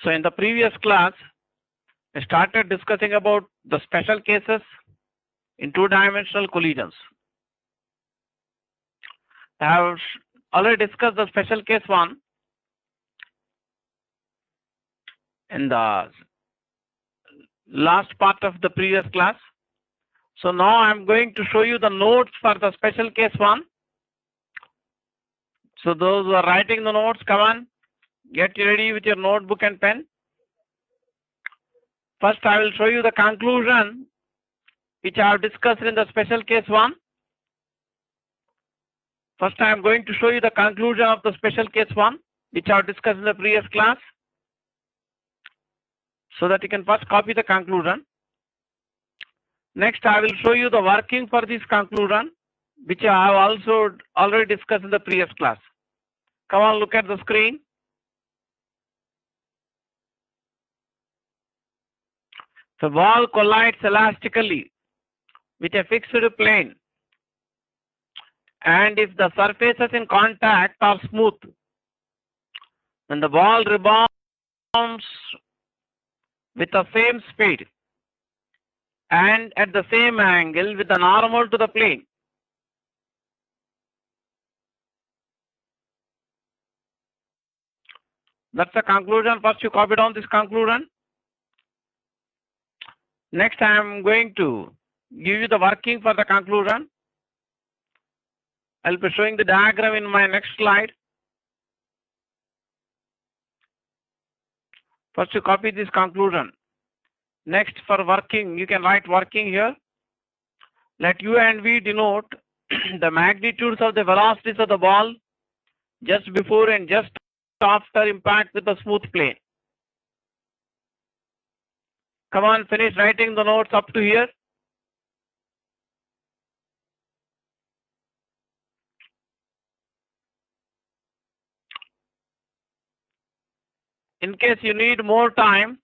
So in the previous class, I started discussing about the special cases in two-dimensional collisions. I have already discussed the special case one in the last part of the previous class. So now I'm going to show you the notes for the special case one. So those who are writing the notes, come on, get ready with your notebook and pen. First, I will show you the conclusion which I have discussed in the special case one. First, I am going to show you the conclusion of the special case one, which I have discussed in the previous class, so that you can first copy the conclusion. Next, I will show you the working for this conclusion, which I have also already discussed in the previous class. Come on, look at the screen. The ball collides elastically with a fixed plane, and if the surfaces in contact are smooth, then the ball rebounds with the same speed and at the same angle with the normal to the plane. That's the conclusion. First, you copy down this conclusion. Next, I am going to give you the working for the conclusion. I'll be showing the diagram in my next slide. First, you copy this conclusion. Next, for working, you can write working here. Let U and V denote the magnitudes of the velocities of the ball just before and just after impact with the smooth plane. Come on, finish writing the notes up to here. In case you need more time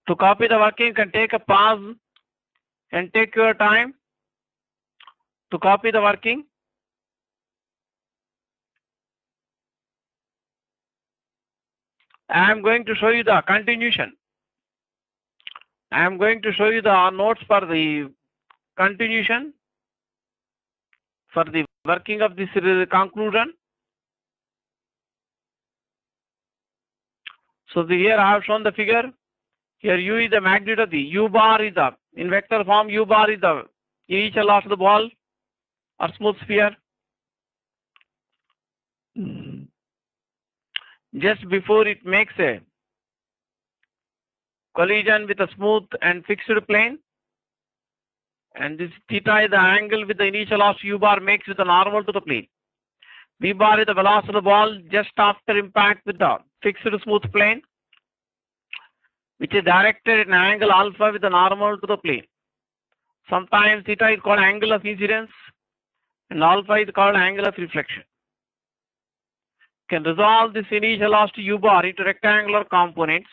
to copy the working, you can take a pause and take your time to copy the working. I am going to show you the continuation. I am going to show you the notes for the continuation for the working of this conclusion. So here I have shown the figure. Here U is the magnitude of the U bar is the, in vector form, U bar is the initial velocity of the ball or smooth sphere. Just before it makes a collision with a smooth and fixed plane, and this theta is the angle with the initial velocity U bar makes with the normal to the plane. V bar is the velocity of the ball just after impact with the fixed smooth plane, which is directed at an angle alpha with the normal to the plane. Sometimes theta is called angle of incidence and alpha is called angle of reflection. Can resolve this initial velocity U bar into rectangular components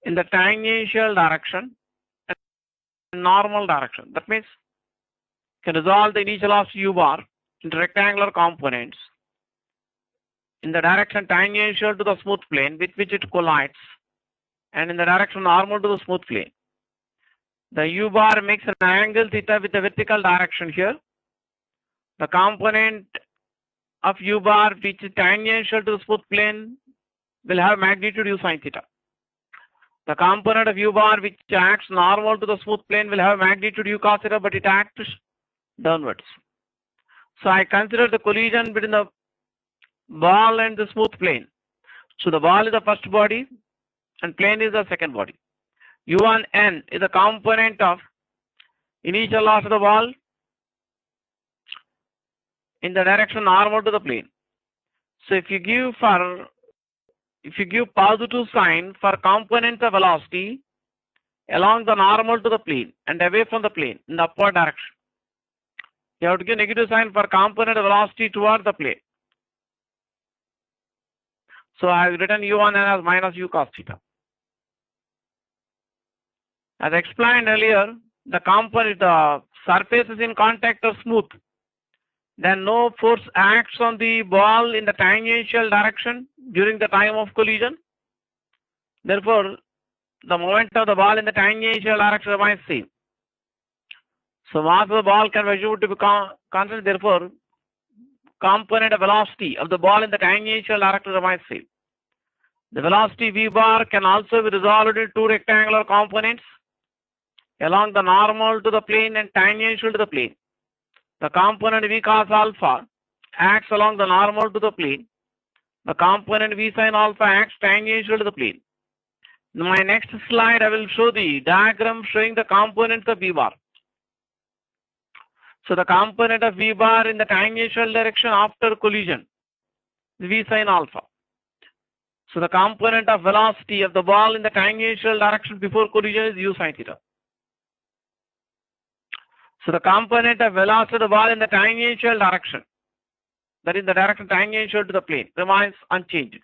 in the tangential direction and normal direction. That means can resolve the initial velocity U bar into rectangular components in the direction tangential to the smooth plane with which it collides and in the direction normal to the smooth plane. The U bar makes an angle theta with the vertical direction here. The component of U bar which is tangential to the smooth plane will have magnitude U sin theta. The component of U bar which acts normal to the smooth plane will have magnitude U cos theta, but it acts downwards. So I consider the collision between the ball and the smooth plane. So the ball is the first body and plane is the second body. U1n is the component of initial velocity of the ball in the direction normal to the plane. So if you give positive sign for component of velocity along the normal to the plane and away from the plane in the upward direction, you have to give negative sign for component of velocity toward the plane. So I have written U1n as minus U cos theta. As explained earlier, the surfaces in contact are smooth then no force acts on the ball in the tangential direction during the time of collision. Therefore, the moment of the ball in the tangential direction remains same. So mass of the ball can be assumed to be constant. Therefore, component of velocity of the ball in the tangential direction remains same. The velocity v bar can also be resolved into two rectangular components along the normal to the plane and tangential to the plane. The component v cos alpha acts along the normal to the plane. The component v sin alpha acts tangential to the plane. In my next slide, I will show the diagram showing the components of v bar. So the component of v bar in the tangential direction after collision is v sin alpha. So the component of velocity of the ball in the tangential direction before collision is u sin theta. So the component of velocity of the ball in the tangential direction, that is the direction tangential to the plane, remains unchanged.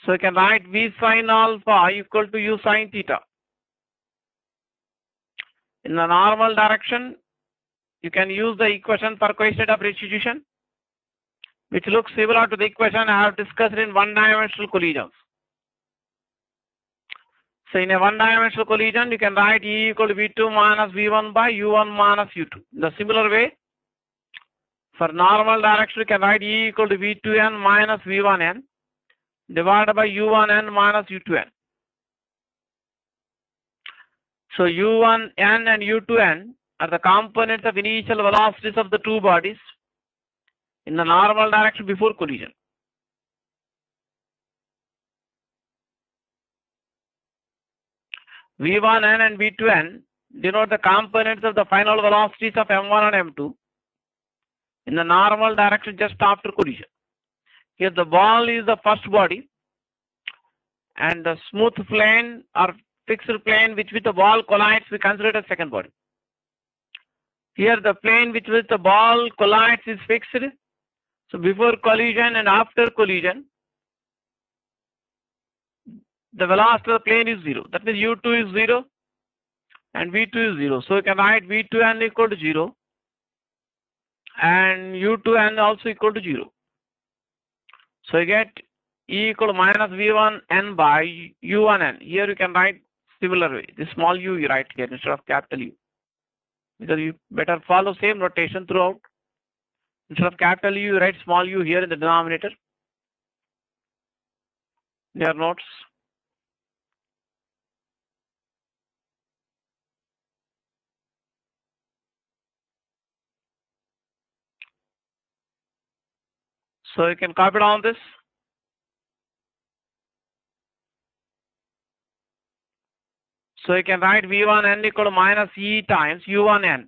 So you can write v sin alpha equal to u sin theta. In the normal direction, you can use the equation for coefficient of restitution, which looks similar to the equation I have discussed in one-dimensional collisions. So in a one-dimensional collision, you can write E equal to V2 minus V1 by U1 minus U2. In the similar way, for normal direction, you can write E equal to V2n minus V1n divided by U1n minus U2n. So U1n and U2n are the components of initial velocities of the two bodies in the normal direction before collision. V1n and V2n denote the components of the final velocities of m1 and m2 in the normal direction just after collision. Here the ball is the first body and the smooth plane or fixed plane which with the ball collides we consider as second body. Here the plane which with the ball collides is fixed. So before collision and after collision, the velocity of the plane is 0. That means u2 is 0 and v2 is 0. So you can write v2n equal to 0 and u2n also equal to 0. So you get E equal to minus v1n by u1n. Here you can write similar way. This small u you write here instead of capital U, because you better follow same notation throughout. Instead of capital U, you write small u here in the denominator. Your notes. So you can copy down this. So you can write v1n equal to minus E times u1n.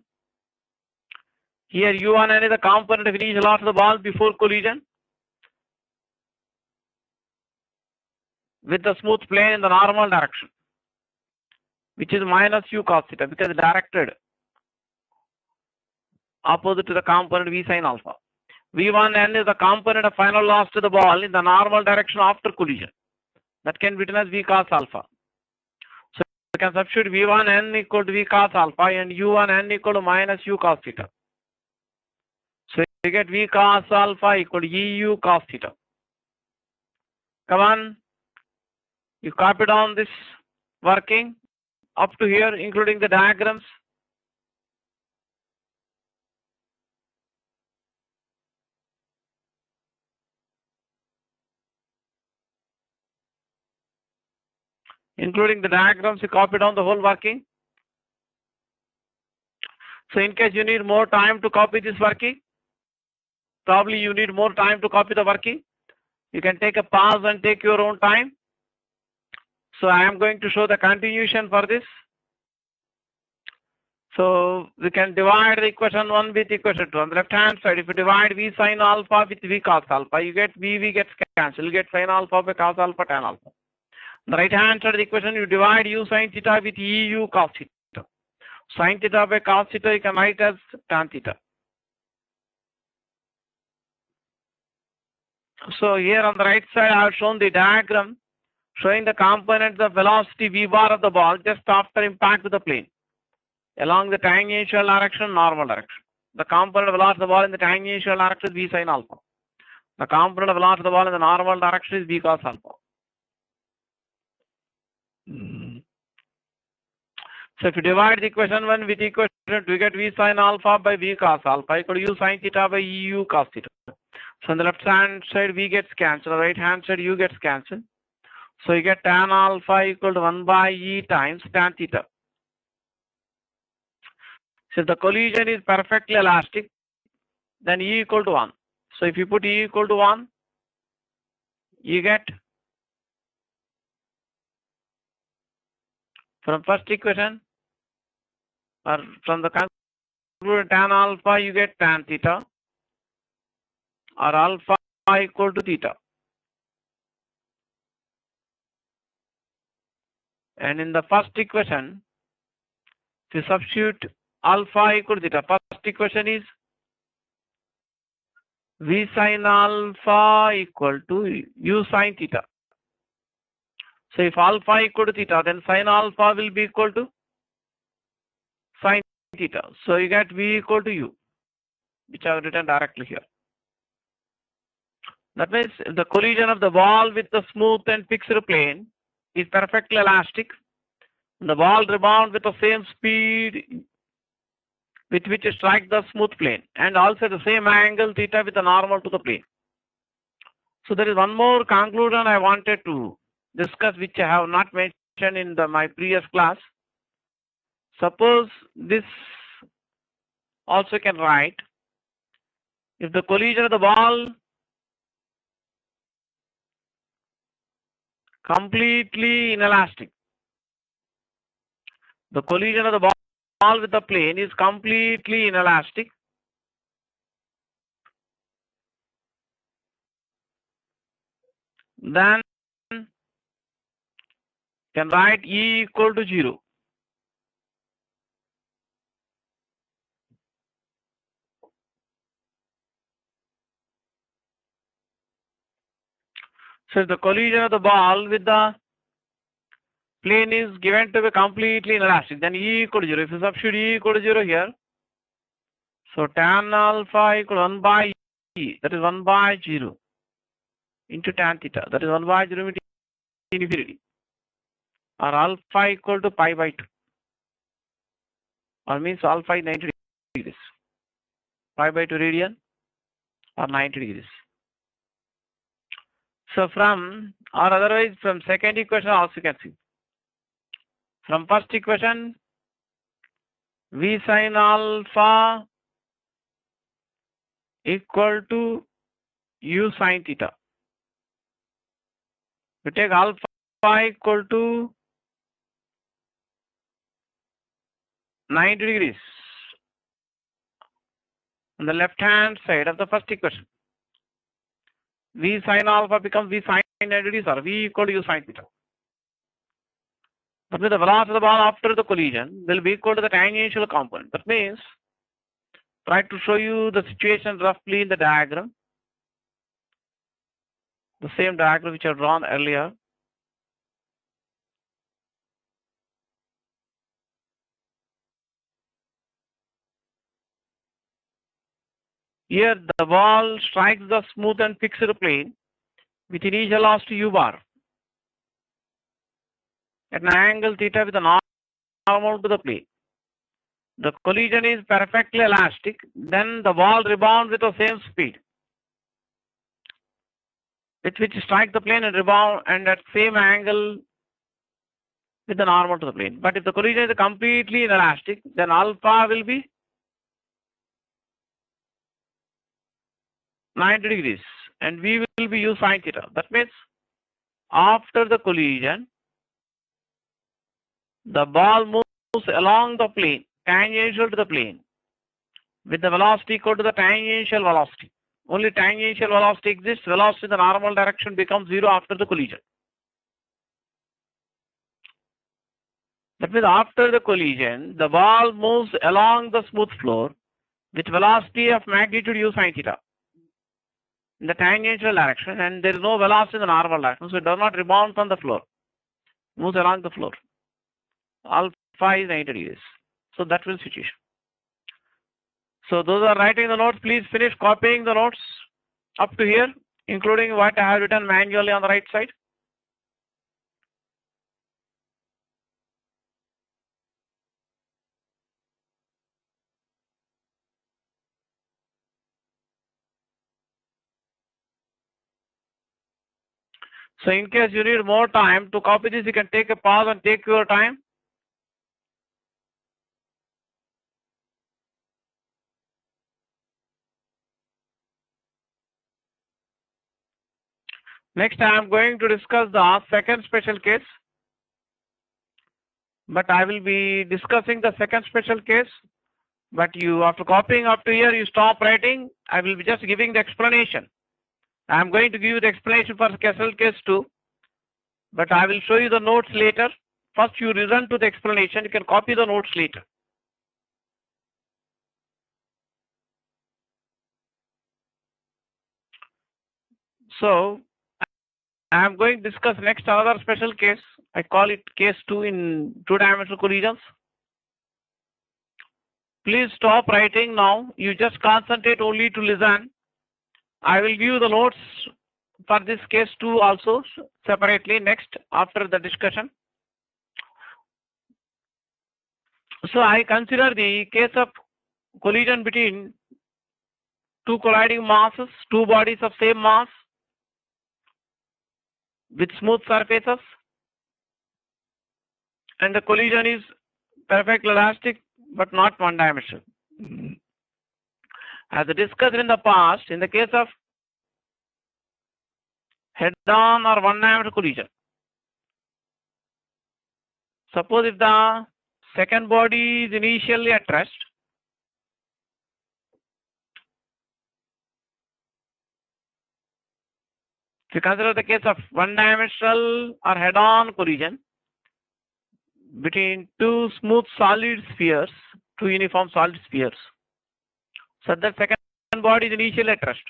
Here u1n is the component of initial velocity of the ball before collision with the smooth plane in the normal direction, which is minus u cos theta, because it's directed opposite to the component v sin alpha. v1n is the component of final velocity of the ball in the normal direction after collision. That can be written as v cos alpha. So you can substitute v1n equal to v cos alpha and u1n equal to minus u cos theta. So you get v cos alpha equal to eu cos theta. Come on, you copy down this working up to here, including the diagrams. Including the diagrams, you copy down the whole working. So in case you need more time to copy this working, probably you need more time to copy the working, you can take a pause and take your own time. So I am going to show the continuation for this. So we can divide the equation 1 with equation 2. On the left hand side, if you divide v sin alpha with v cos alpha, you get v gets cancelled. You get sin alpha by cos alpha tan alpha. On the right hand side of the equation, you divide u sin theta with eu cos theta. Sin theta by cos theta you can write as tan theta. So here on the right side, I have shown the diagram showing the components of velocity v bar of the ball just after impact with the plane along the tangential direction, normal direction. the component velocity of the ball in the tangential direction is v sin alpha. The component velocity of the ball in the normal direction is v cos alpha. So if you divide the equation 1 with equation 2, we get v sin alpha by v cos alpha equal to u sin theta by u cos theta. So on the left hand side v gets cancelled, on the right hand side u gets cancelled. So you get tan alpha equal to 1 by e times tan theta. So if the collision is perfectly elastic, then E equal to 1. So if you put E equal to 1, you get from first equation or from the concluded tan alpha, you get tan theta or alpha equal to theta. And in the first equation, if you substitute alpha equal to theta, first equation is v sin alpha equal to u sin theta. So if alpha equal to theta, then sin alpha will be equal to sin theta. So you get v equal to u, which I have written directly here. That means if the collision of the ball with the smooth and fixed plane is perfectly elastic, the ball rebounds with the same speed with which it strikes the smooth plane, and also the same angle theta with the normal to the plane. So there is one more conclusion I wanted to discuss, which I have not mentioned in my previous class. Suppose this also can write, if the collision of the ball completely inelastic, the collision of the ball with the plane is completely inelastic, then can write E equal to 0. So if the collision of the ball with the plane is given to be completely inelastic, then E equal to 0. If you substitute E equal to 0 here, so tan alpha equal to 1 by E, that is 1 by 0 into tan theta, that is 1 by 0 into infinity, or alpha equal to pi by 2, or means alpha is 90 degrees, pi by 2 radian or 90 degrees. So from, or otherwise from second equation also you can see. From first equation, v sin alpha equal to u sin theta. We take alpha equal to 90 degrees on the left hand side of the first equation. V sin alpha becomes v sin 90 degrees or v equal to u sin theta. But with the velocity of the ball after the collision will be equal to the tangential component. That means, try to show you the situation roughly in the diagram. The same diagram which I had drawn earlier. Here the ball strikes the smooth and fixed plane with initial velocity u bar at an angle theta with a normal to the plane. The collision is perfectly elastic, then the ball rebounds with the same speed with which strike the plane and rebound and at same angle with the normal to the plane. But if the collision is completely inelastic, then alpha will be 90 degrees and v will be u sin theta. That means after the collision, the ball moves along the plane, tangential to the plane, with the velocity equal to the tangential velocity. Only tangential velocity exists. Velocity in the normal direction becomes 0 after the collision. That means after the collision, the ball moves along the smooth floor with velocity of magnitude u sin theta in the tangential direction, and there is no velocity in the normal direction, so it does not rebound from the floor. It moves along the floor. Alpha is 90 degrees. So that will situation. So those are writing the notes, please finish copying the notes up to here, including what I have written manually on the right side. So in case you need more time to copy this, you can take a pause and take your time. Next, I am going to discuss the second special case. But I will be discussing the second special case. But you, after copying up to here, you stop writing. I will be just giving the explanation. I am going to give you the explanation for special case 2. But I will show you the notes later. First, you listen to the explanation. You can copy the notes later. So, I am going to discuss next another special case. I call it case 2 in two-dimensional collisions. Please stop writing now. You just concentrate only to listen. I will give you the notes for this case 2 also separately next after the discussion. So I consider the case of collision between two colliding masses, two bodies of same mass with smooth surfaces, and the collision is perfectly elastic but not one-dimensional. As discussed in the past, in the case of head-on or one-dimensional collision, suppose if the second body is initially at rest, if you consider the case of one-dimensional or head-on collision between two smooth solid spheres, two uniform solid spheres, so the second body is initially at rest.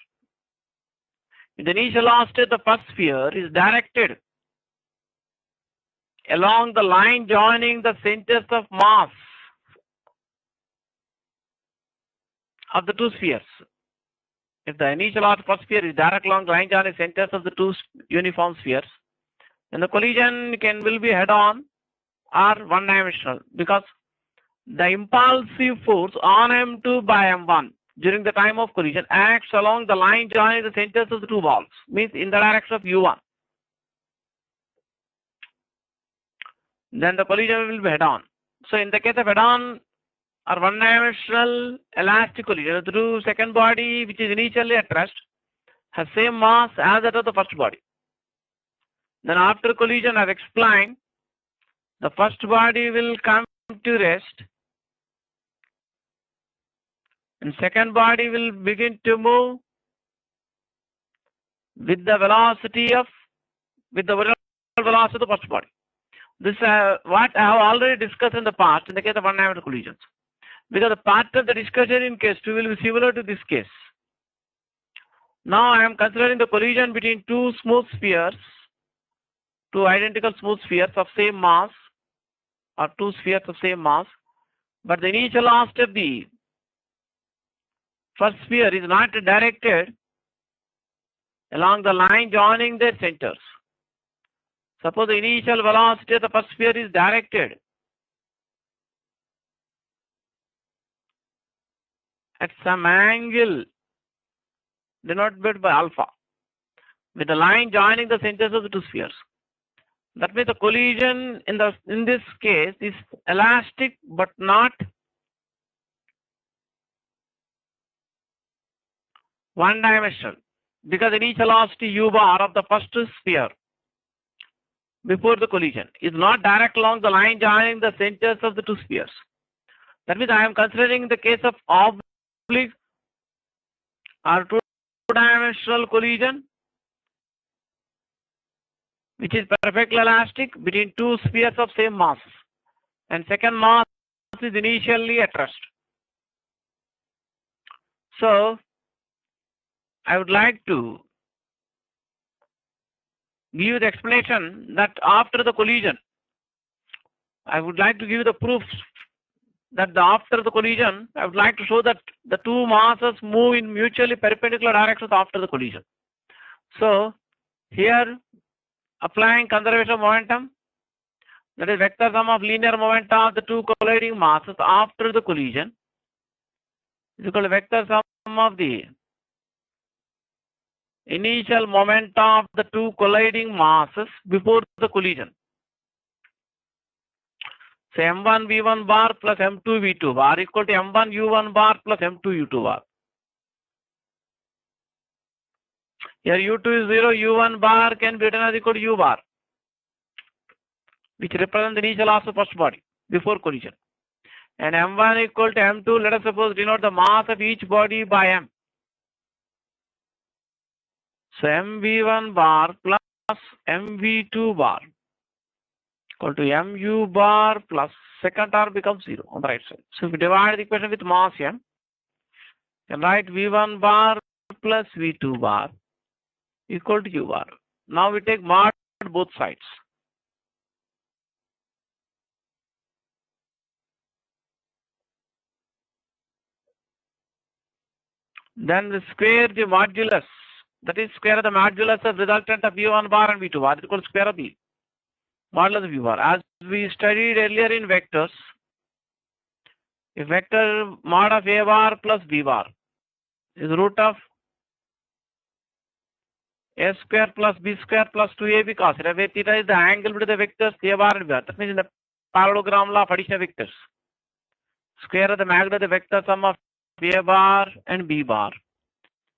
In the initial velocity, the first sphere is directed along the line joining the centers of mass of the two spheres. If the initial velocity first sphere is direct along the line joining centers of the two uniform spheres, then the collision will be head-on or one-dimensional, because the impulsive force on M2 by M1 during the time of collision acts along the line joining the centers of the two balls, means in the direction of U1. Then the collision will be head-on. So in the case of head-on or one-dimensional elastic collision, the two second body which is initially at rest has same mass as that of the first body. Then after collision, as explained, the first body will come to rest and second body will begin to move with the velocity of, with the original velocity of the first body. This what I have already discussed in the past in the case of one-dimensional collisions. Because the part of the discussion in case 2 will be similar to this case. Now I am considering the collision between two smooth spheres, two identical smooth spheres of same mass, or two spheres of same mass, but the initial velocity of the first sphere is not directed along the line joining their centers. Suppose the initial velocity of the first sphere is directed at some angle denoted by alpha, with the line joining the centers of the two spheres. That means the collision in this case is elastic but not one-dimensional, because initial velocity u bar of the first sphere before the collision is not direct along the line joining the centers of the two spheres. That means I am considering the case of oblique or two-dimensional collision, which is perfectly elastic between two spheres of same mass, and second mass is initially at rest. So I would like to give you the explanation that after the collision, I would like to give you the proofs that after the collision, I would like to show that the two masses move in mutually perpendicular directions after the collision. So here, applying conservation of momentum, that is vector sum of linear momenta of the two colliding masses after the collision is equal to vector sum of the initial momenta of the two colliding masses before the collision. So m1 v1 bar plus m2 v2 bar equal to m1 u1 bar plus m2 u2 bar. Here u2 is 0, u1 bar can be written as equal to u bar, which represents the initial mass of first body before collision. And m1 equal to m2, let us suppose denote the mass of each body by m. So mv1 bar plus mv2 bar equal to mu bar plus second term becomes 0 on the right side. So if we divide the equation with mass m, you can write v1 bar plus v2 bar equal to u bar. Now we take mod both sides. Then we square the modulus, that is square the modulus of resultant of v1 bar and v2 bar is equal to square of the modulus of v bar. As we studied earlier in vectors, if vector mod of a bar plus b bar is root of a square plus b square plus 2ab cos theta, where theta is the angle between the vectors a bar and b bar. That means in the parallelogram law of addition of vectors, square of the magnitude of the vector sum of a bar and b bar,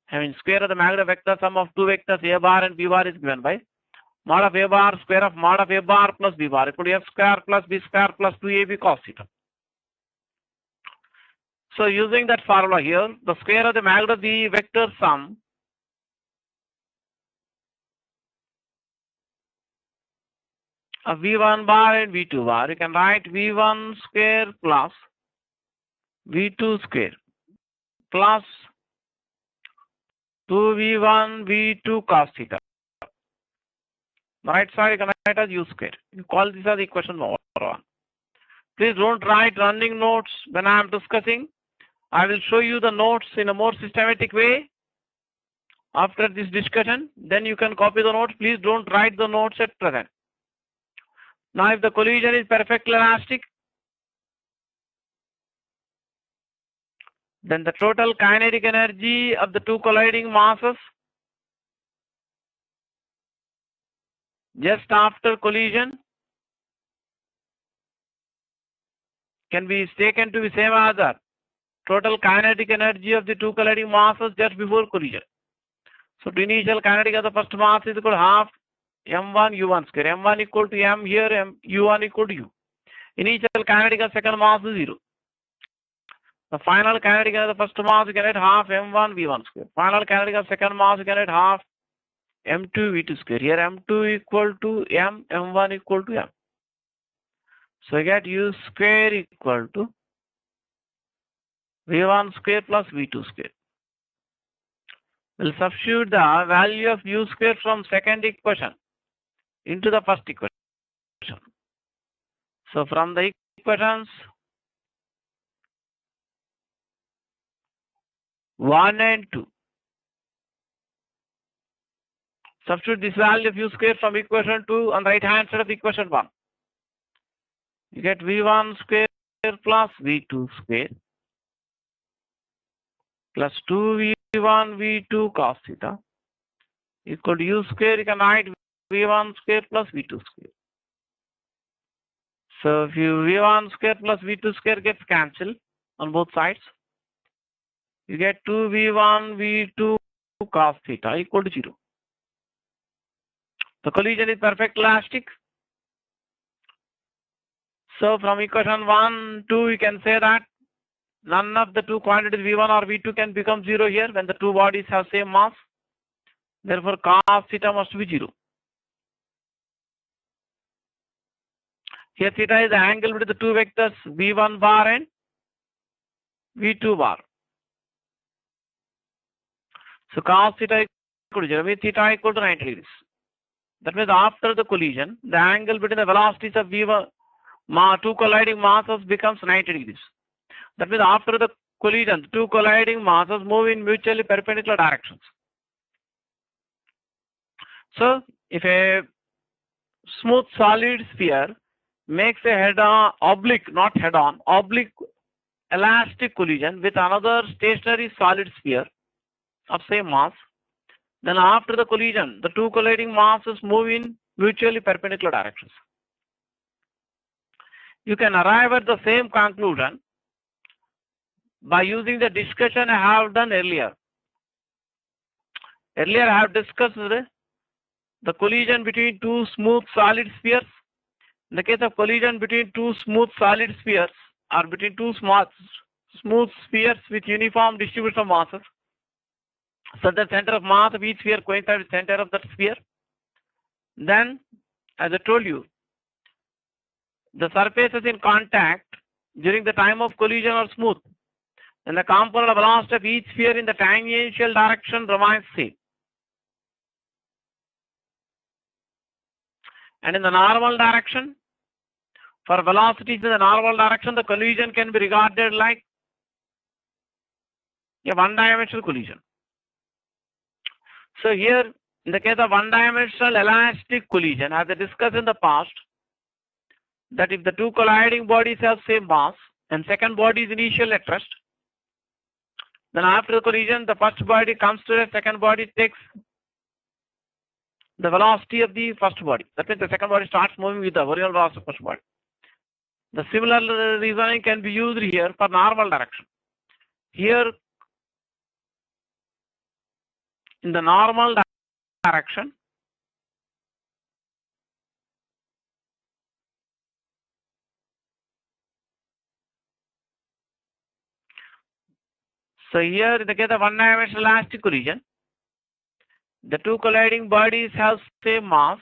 having square of the magnitude vector sum of two vectors a bar and b bar is given by mod of a bar square of mod of a bar plus b bar equal to f square plus b square plus 2ab cos theta. So using that formula here, the square of the magnitude of the vector sum of v1 bar and v2 bar, you can write v1 square plus v2 square plus 2v1 v2 cos theta. The right side you can write as u square. You call this as equation number 1. Please don't write running notes when I am discussing. I will show you the notes in a more systematic way after this discussion. Then you can copy the notes. Please don't write the notes at present. Now if the collision is perfectly elastic, then the total kinetic energy of the two colliding masses just after collision can be taken to be same as the total kinetic energy of the two colliding masses just before collision. So the initial kinetic of the first mass is equal to half m1 u1 square. m1 equal to m here, u1 equal to u. Initial kinetic of second mass is 0. The final kinetic of the first mass you can write half m1 v1 square. Final kinetic of second mass you can write half m2 v2 square. Here m2 equal to m, m1 equal to m. So you get u square equal to v1 square plus v2 square. We'll substitute the value of u square from second equation into the first equation. So from the equations 1 and 2, substitute this value of u square from equation 2 on the right hand side of equation 1. You get v1 square plus v2 square plus 2v1 v2 cos theta equal to u square. You can write v1 square plus v2 square. So if you v1 square plus v2 square gets cancelled on both sides, you get 2v1 v2 cos theta equal to 0. The collision is perfectly elastic. So from equation 1, 2, you can say that none of the two quantities v1 or v2 can become 0 here when the two bodies have same mass. Therefore, cos theta must be 0. Here theta is the angle between the two vectors v1 bar and v2 bar. So cos theta equal to 0, with theta equal to 90 degrees. That means after the collision, the angle between the velocities of v1, two colliding masses becomes 90 degrees. That means after the collision, the two colliding masses move in mutually perpendicular directions. So if a smooth solid sphere makes a head-on, oblique, not head-on, oblique elastic collision with another stationary solid sphere of same mass, then after the collision, the two colliding masses move in mutually perpendicular directions. You can arrive at the same conclusion by using the discussion I have done earlier. Earlier I have discussed the collision between two smooth solid spheres. In the case of collision between two smooth solid spheres or between two smooth spheres with uniform distribution of masses, so the center of mass of each sphere coincides with the center of that sphere. Then, as I told you, the surfaces in contact during the time of collision are smooth, and the component velocity of each sphere in the tangential direction remains same. And in the normal direction, for velocities in the normal direction, the collision can be regarded like a one-dimensional collision. So here, in the case of one-dimensional elastic collision, as I discussed in the past, that if the two colliding bodies have same mass and second body is initially at rest, then after the collision, the first body comes to the second body, takes the velocity of the first body. That means the second body starts moving with the original velocity of the first body. The similar reasoning can be used here for normal direction. Here, in the normal direction, so here in the case of one-dimensional elastic collision, the two colliding bodies have same mass.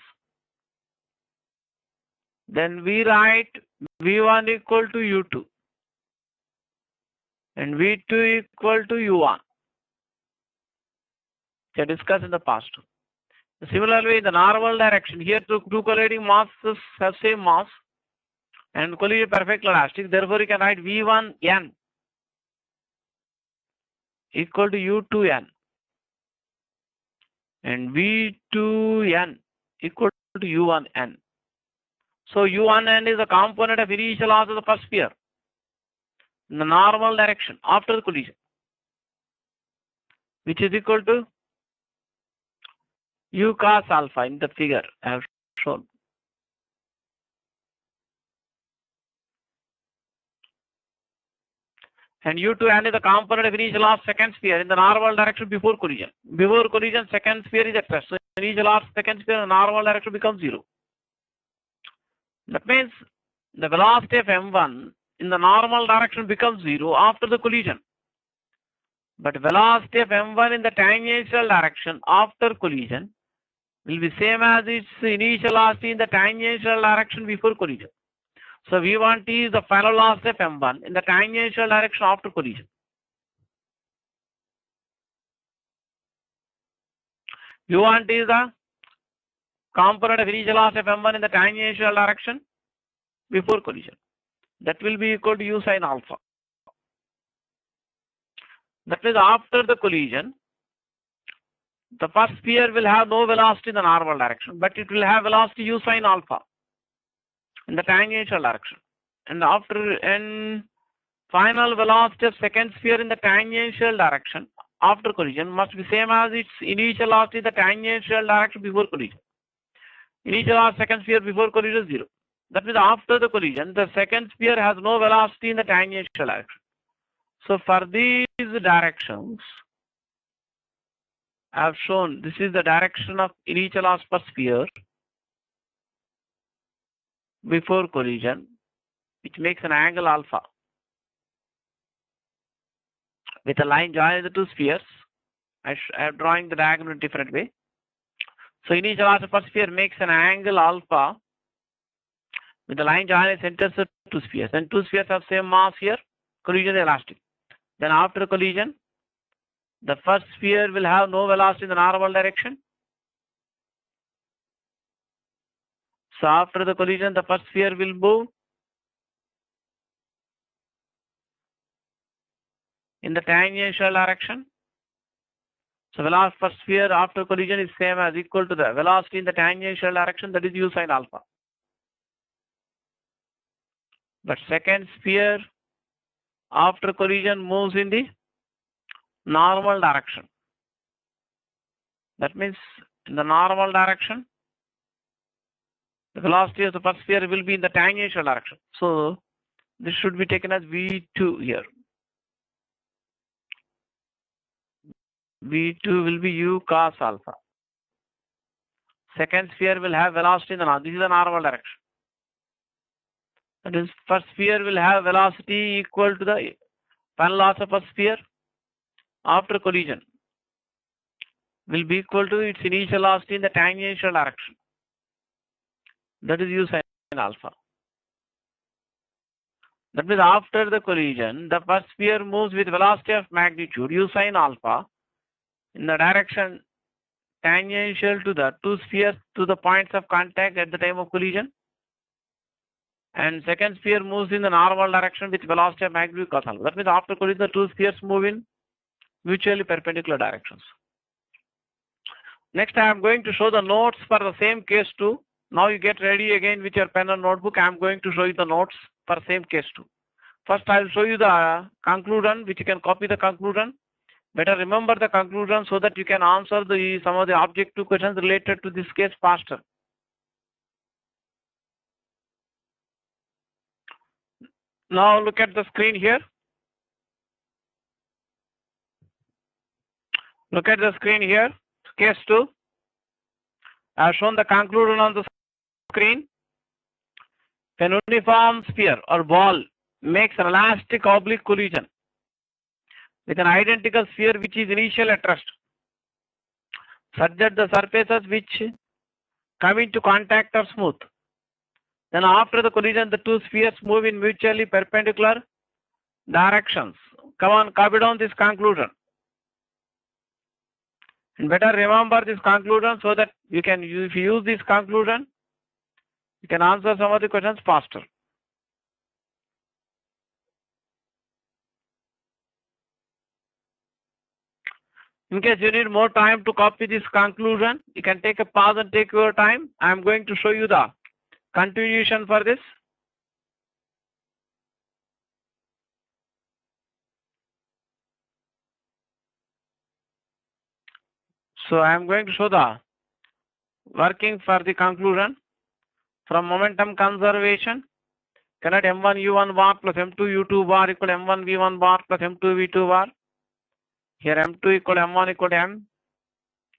Then we write V1 equal to U2 and V2 equal to U1. We discussed in the past. Similarly, in the normal direction, here two colliding masses have same mass and collision perfectly elastic. Therefore, you can write V1N equal to U2N and V2N equal to U1N. So U1N is a component of initial mass of the first sphere in the normal direction after the collision, which is equal to U cos alpha in the figure I have shown. And U2N is the component of initial mass second sphere in the normal direction before collision. Before collision, second sphere is at rest. So initial mass second sphere in the normal direction becomes 0. That means the velocity of M1 in the normal direction becomes 0 after the collision. But velocity of M1 in the tangential direction after collision will be same as its initial velocity in the tangential direction before collision. So V1T is the final velocity of M1 in the tangential direction after collision. U1T is the component of initial velocity of M1 in the tangential direction before collision. That will be equal to U sin alpha. That means after the collision, the first sphere will have no velocity in the normal direction, but it will have velocity U sin alpha in the tangential direction. And final velocity of second sphere in the tangential direction after collision must be same as its initial velocity in the tangential direction before collision. Initial velocity second sphere before collision is 0. That means after the collision, the second sphere has no velocity in the tangential direction. So for these directions, I have shown this is the direction of initial velocity per sphere before collision, which makes an angle alpha with a line joining the two spheres. I am drawing the diagram in a different way. So initial velocity per sphere makes an angle alpha with the line joining centers of two spheres. And two spheres have same mass here, collision is elastic. Then after collision, the first sphere will have no velocity in the normal direction. So after the collision, the first sphere will move in the tangential direction. So velocity per sphere after collision is same as equal to the velocity in the tangential direction, that is u sin alpha. But second sphere after collision moves in the normal direction. That means in the normal direction, the velocity of the first sphere will be in the tangential direction. So this should be taken as v2 here. v2 will be u cos alpha. Second sphere will have velocity in the normal. This is the normal direction. That is, first sphere will have velocity equal to the final loss of a sphere after collision will be equal to its initial velocity in the tangential direction. That is u sin alpha. That means after the collision, the first sphere moves with velocity of magnitude u sin alpha in the direction tangential to the two spheres to the points of contact at the time of collision. And second sphere moves in the normal direction with velocity of magnitude cos alpha. That means after collision, the two spheres move in mutually perpendicular directions. Next, I am going to show the notes for the same case 2. Now you get ready again with your pen and notebook. I am going to show you the notes for same case 2. First, I will show you the conclusion, which you can copy the conclusion. Better remember the conclusion so that you can answer some of the objective questions related to this case faster. Now look at the screen here. Look at the screen here. Case 2. I have shown the conclusion on the screen. An uniform sphere or ball makes an elastic oblique collision with an identical sphere which is initially at rest, such that the surfaces which come into contact are smooth. Then after the collision, the two spheres move in mutually perpendicular directions. Come on, copy down this conclusion. And better remember this conclusion so that you can, if you use this conclusion, you can answer some of the questions faster. In case you need more time to copy this conclusion, you can take a pause and take your time. I am going to show you the continuation for this. So I am going to show the working for the conclusion. From momentum conservation, cannot m1 u1 bar plus m2 u2 bar equal m1 v1 bar plus m2 v2 bar. Here m2 equal m1 equal to m.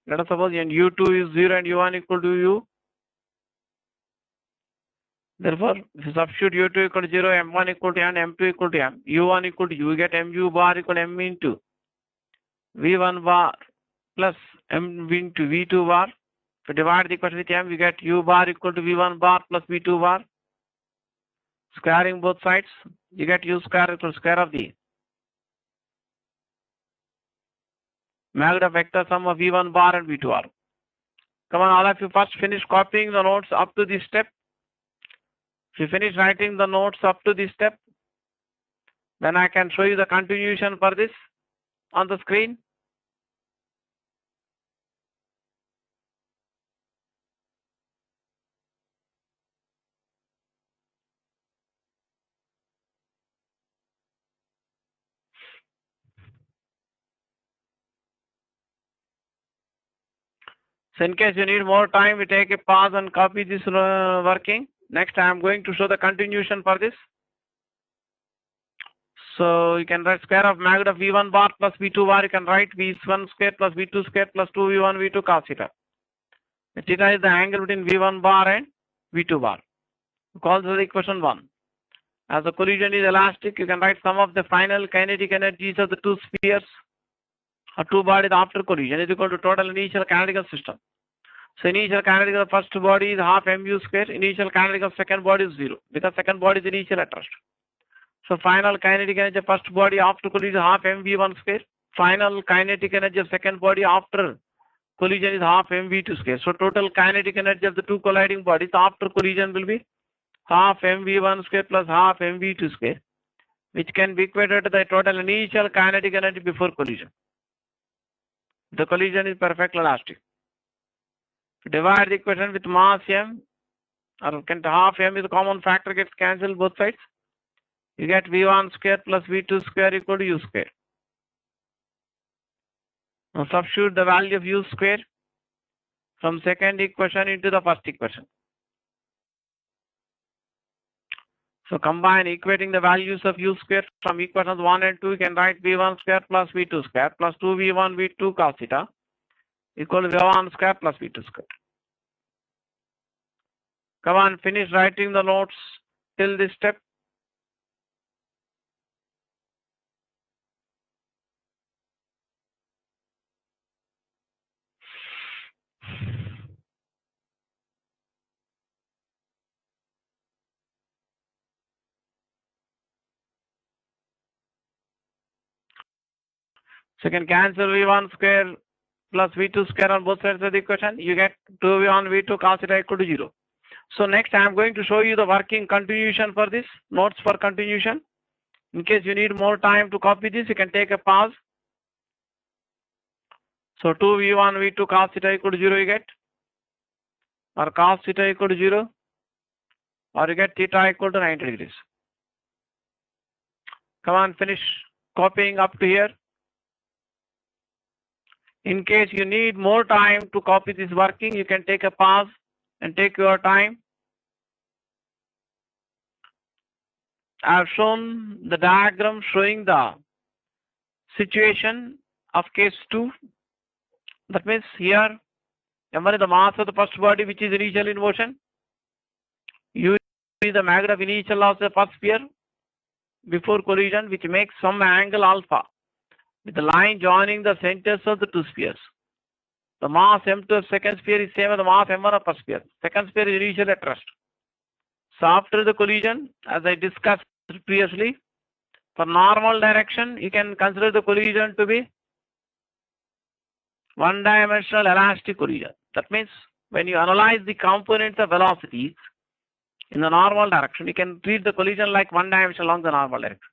Let us suppose and u2 is 0 and u1 equal to u. Therefore, if you substitute u2 equal to 0, m1 equal to n, m2 equal to m, u1 equal to u, you get mu bar equal to m into v1 bar plus m into v2 bar. If you divide the equation with m, we get u bar equal to v1 bar plus v2 bar. Squaring both sides, you get u square equal to square of the magnitude of vector sum of v1 bar and v2 bar. Come on, all of you first finish copying the notes up to this step. If you finish writing the notes up to this step, then I can show you the continuation for this on the screen. So in case you need more time, we take a pause and copy this working. Next, I am going to show the continuation for this. So you can write square of magnitude of v1 bar plus v2 bar. You can write v1 square plus v2 square plus 2v1 v2 cos theta. Theta is the angle between v1 bar and v2 bar. We call this the equation 1. As the collision is elastic, you can write sum of the final kinetic energies of the two spheres or two bodies after collision is equal to total initial kinetic system. So initial kinetic of the first body is half mu square. Initial kinetic of second body is 0 because second body is initial at rest. So final kinetic energy of first body after collision is half mv1 square. Final kinetic energy of second body after collision is half mv2 square. So total kinetic energy of the two colliding bodies after collision will be half mv1 square plus half mv2 square. which can be equated to the total initial kinetic energy before collision. The collision is perfectly elastic. Divide the equation with mass m, or can half m is a common factor, gets cancelled both sides. You get v1 square plus v2 square equal to u square. Now substitute the value of u square from second equation into the first equation. So combine equating the values of u square from equations 1 and 2, you can write v1 square plus v2 square plus 2v1 v2 cos theta equal to v1 square plus v2 square. Come on, finish writing the notes till this step. So you can cancel v1 square plus v2 square on both sides of the equation. You get 2v1 v2 cos theta equal to 0. So next I am going to show you the working continuation for this, notes for continuation. In case you need more time to copy this, you can take a pause. So 2v1 v2 cos theta equal to 0 you get, or cos theta equal to 0, or you get theta equal to 90 degrees. Come on, finish copying up to here. In case you need more time to copy this working, you can take a pause and take your time. I have shown the diagram showing the situation of case 2. That means here m1 is the mass of the first body which is initially in motion. U is the magnitude of initial loss of the first sphere before collision, which makes some angle alpha with the line joining the centers of the two spheres. The mass m2 of second sphere is same as the mass m1 of first sphere. Second sphere is initially at rest. So after the collision, as I discussed previously, for normal direction, you can consider the collision to be one-dimensional elastic collision. That means when you analyze the components of velocities in the normal direction, you can treat the collision like one dimension along the normal direction.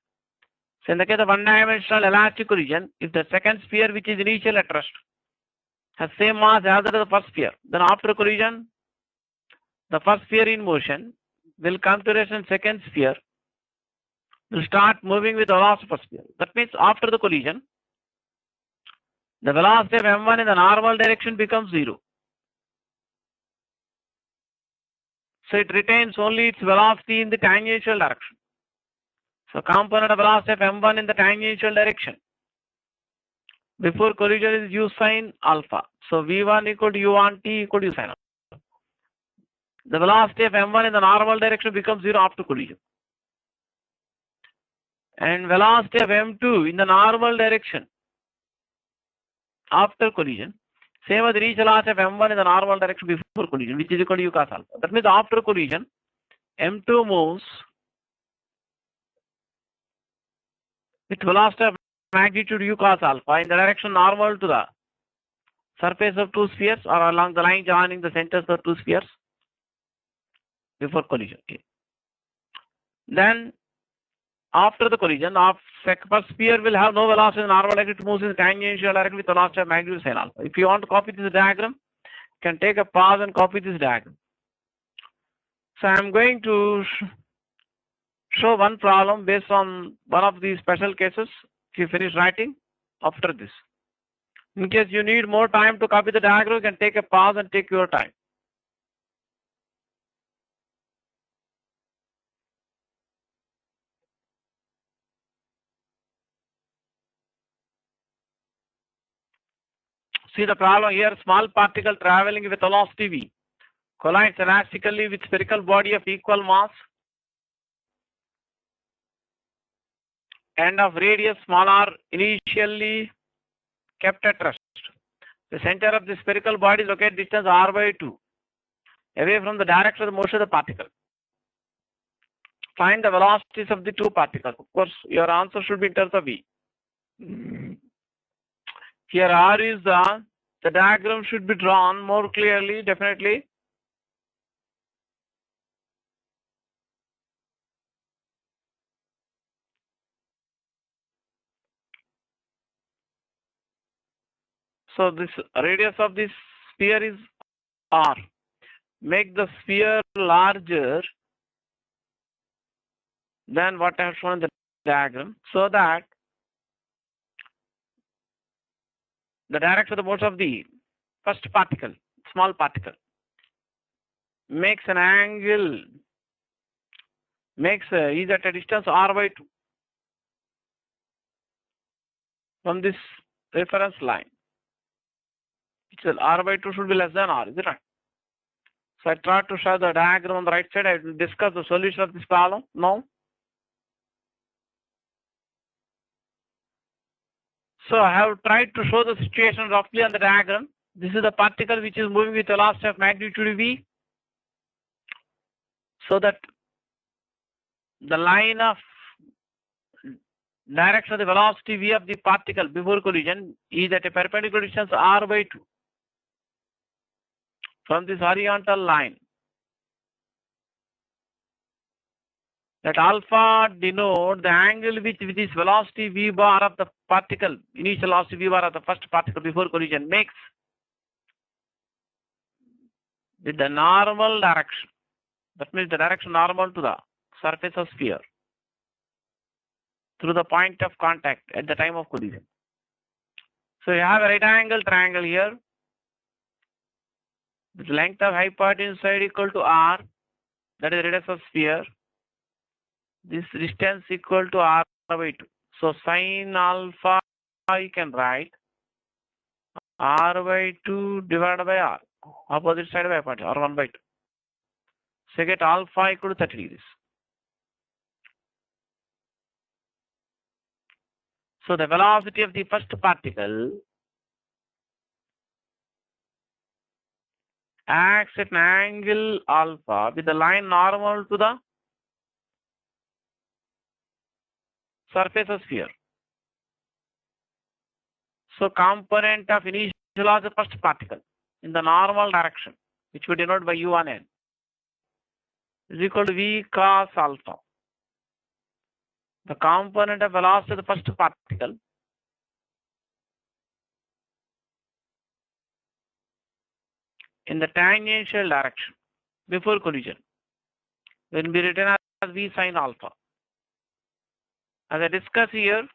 So in the case of one-dimensional elastic collision, if the second sphere which is initial at rest has same mass as the first sphere, then after collision, the first sphere in motion will come to rest and second sphere will start moving with the velocity of first sphere. That means after the collision, the velocity of m1 in the normal direction becomes 0. So it retains only its velocity in the tangential direction. So component of velocity of m1 in the tangential direction before collision is u sine alpha. So v1 equal to u1 t equal to u sine alpha. The velocity of m1 in the normal direction becomes 0 after collision. And velocity of m2 in the normal direction after collision, same as the initial velocity of m1 in the normal direction before collision, which is equal to u cos alpha. That means after collision, m2 moves with velocity of magnitude u cos alpha in the direction normal to the surface of two spheres or along the line joining the centers of two spheres before collision. Then after the collision, first sphere will have no velocity in the normal direction, it moves in the tangential direction with velocity of magnitude sin alpha. If you want to copy this diagram, you can take a pause and copy this diagram. So I am going to show one problem based on one of these special cases. If you finish writing after this, in case you need more time to copy the diagram, you can take a pause and take your time. See the problem here, small particle traveling with velocity v collides elastically with spherical body of equal mass and of radius small r initially kept at rest. The center of the spherical body is located distance r by 2 away from the direction of the motion of the particle. Find the velocities of the two particles. Of course, your answer should be in terms of v. Here r is the diagram should be drawn more clearly, definitely. So this radius of this sphere is r. Make the sphere larger than what I have shown in the diagram, so that the direction of the motion of the first particle, small particle, makes an angle, is at a distance r by 2 from this reference line. It's r by 2 should be less than r, is it right? So I try to show the diagram on the right side. I will discuss the solution of this problem now. So I have tried to show the situation roughly on the diagram. This is the particle which is moving with velocity of magnitude v, so that the line of direction of the velocity v of the particle before collision is at a perpendicular distance r by 2 from this horizontal line. That alpha denote the angle which with this velocity v bar of the particle, initial velocity v bar of the first particle before collision makes with the normal direction. That means the direction normal to the surface of sphere through the point of contact at the time of collision. So you have a right angle triangle here. The length of hypotenuse side equal to r, that is radius of sphere. This distance equal to r by 2. So sin alpha you can write r by 2 divided by r, opposite side of hypotenuse, r 1 by 2. So you get alpha equal to 30 degrees. So the velocity of the first particle acts at an angle alpha with the line normal to the surface of sphere. So component of initial of the first particle in the normal direction, which we denote by u1n, is equal to v cos alpha. The component of velocity of the first particle in the tangential direction before collision will be written as v sin alpha. As I discussed here,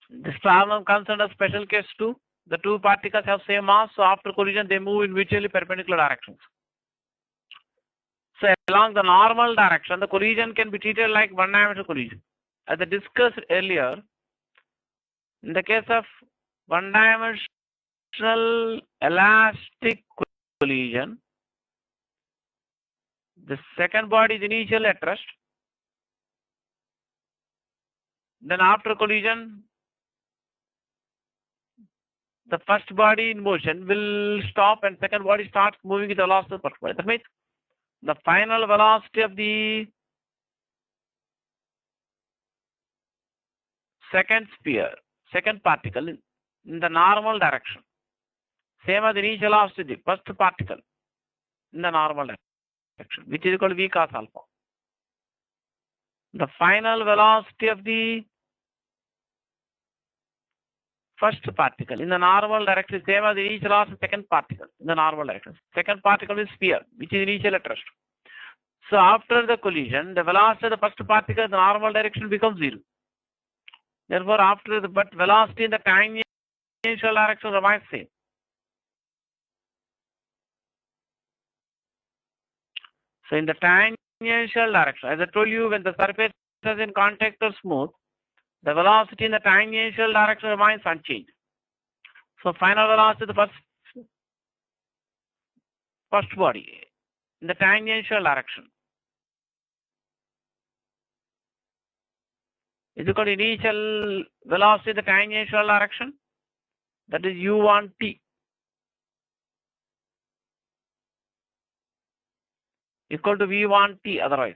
this problem comes under special case 2. The two particles have same mass, so after collision they move in mutually perpendicular directions. So along the normal direction, the collision can be treated like one-dimensional collision. As I discussed earlier, in the case of one-dimensional elastic collision, the second body is initially at rest. Then after collision, the first body in motion will stop and second body starts moving with the velocity of the first body. That means the final velocity of the second particle in the normal direction, same as the initial velocity of the first particle in the normal direction, which is equal to v cos alpha. The final velocity of the first particle in the normal direction, same as the initial velocity of the second particle in the normal direction. Second particle is sphere, which is initial at rest. So after the collision, the velocity of the first particle in the normal direction becomes 0. Therefore, but velocity in the tangential direction remains same. So in the tangential direction, as I told you, when the surface is in contact or smooth, the velocity in the tangential direction remains unchanged. So final velocity of the first body in the tangential direction is equal to initial velocity in the tangential direction, that is u1t, equal to v1t otherwise.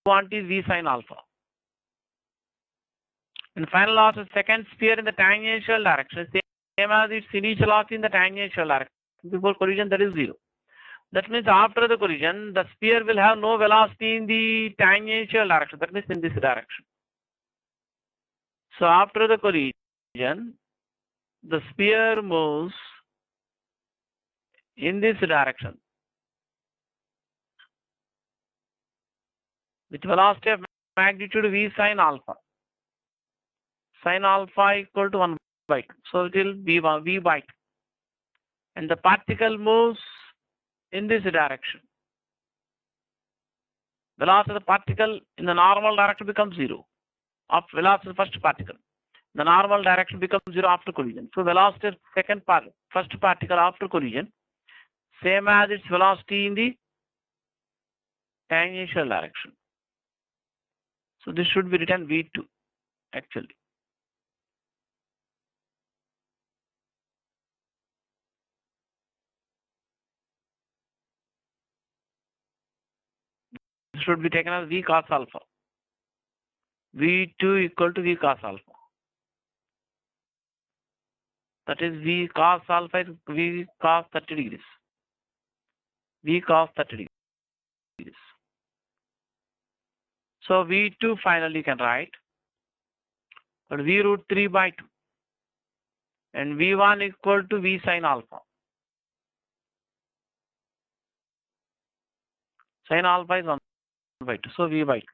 u1t is v sin alpha. And final velocity of the second sphere in the tangential direction, same as its initial velocity in the tangential direction. Before collision, that is 0. That means after the collision, the sphere will have no velocity in the tangential direction. That means in this direction. So after the collision, the sphere moves in this direction with velocity of magnitude v sine alpha. Sine alpha equal to 1 by 2. So it will be v by 2. And the particle moves in this direction. Velocity of the particle in the normal direction becomes 0. Of velocity of the first particle. The normal direction becomes 0 after collision. So velocity of first particle after collision, same as its velocity in the tangential direction. So this should be written v2 actually. This should be taken as v cos alpha. v2 equal to v cos alpha. That is v cos alpha is v cos 30 degrees. V cos 30 degrees. So v2 finally you can write, but v root 3 by 2. And v1 equal to v sine alpha. Sine alpha is 1 by 2. So v by 2.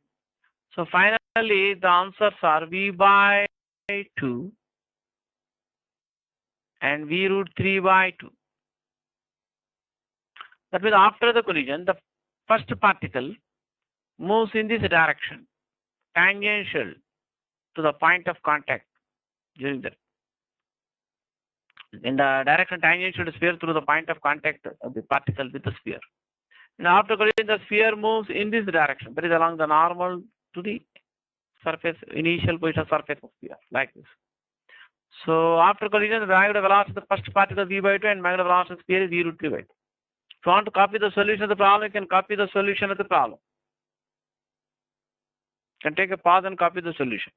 So finally the answers are v by 2 and v root 3 by 2. That means after the collision, the first particle moves in this direction, tangential to the point of contact during that. In the direction tangential to the sphere through the point of contact of the particle with the sphere. And after collision, the sphere moves in this direction, that is along the normal to the surface, initial position of surface of sphere, like this. So after collision, the magnetic velocity of the first particle v by 2 and magnetic velocity of the sphere is v root 3 by 2. If you want to copy the solution of the problem, you can copy the solution of the problem. You can take a pause and copy the solution.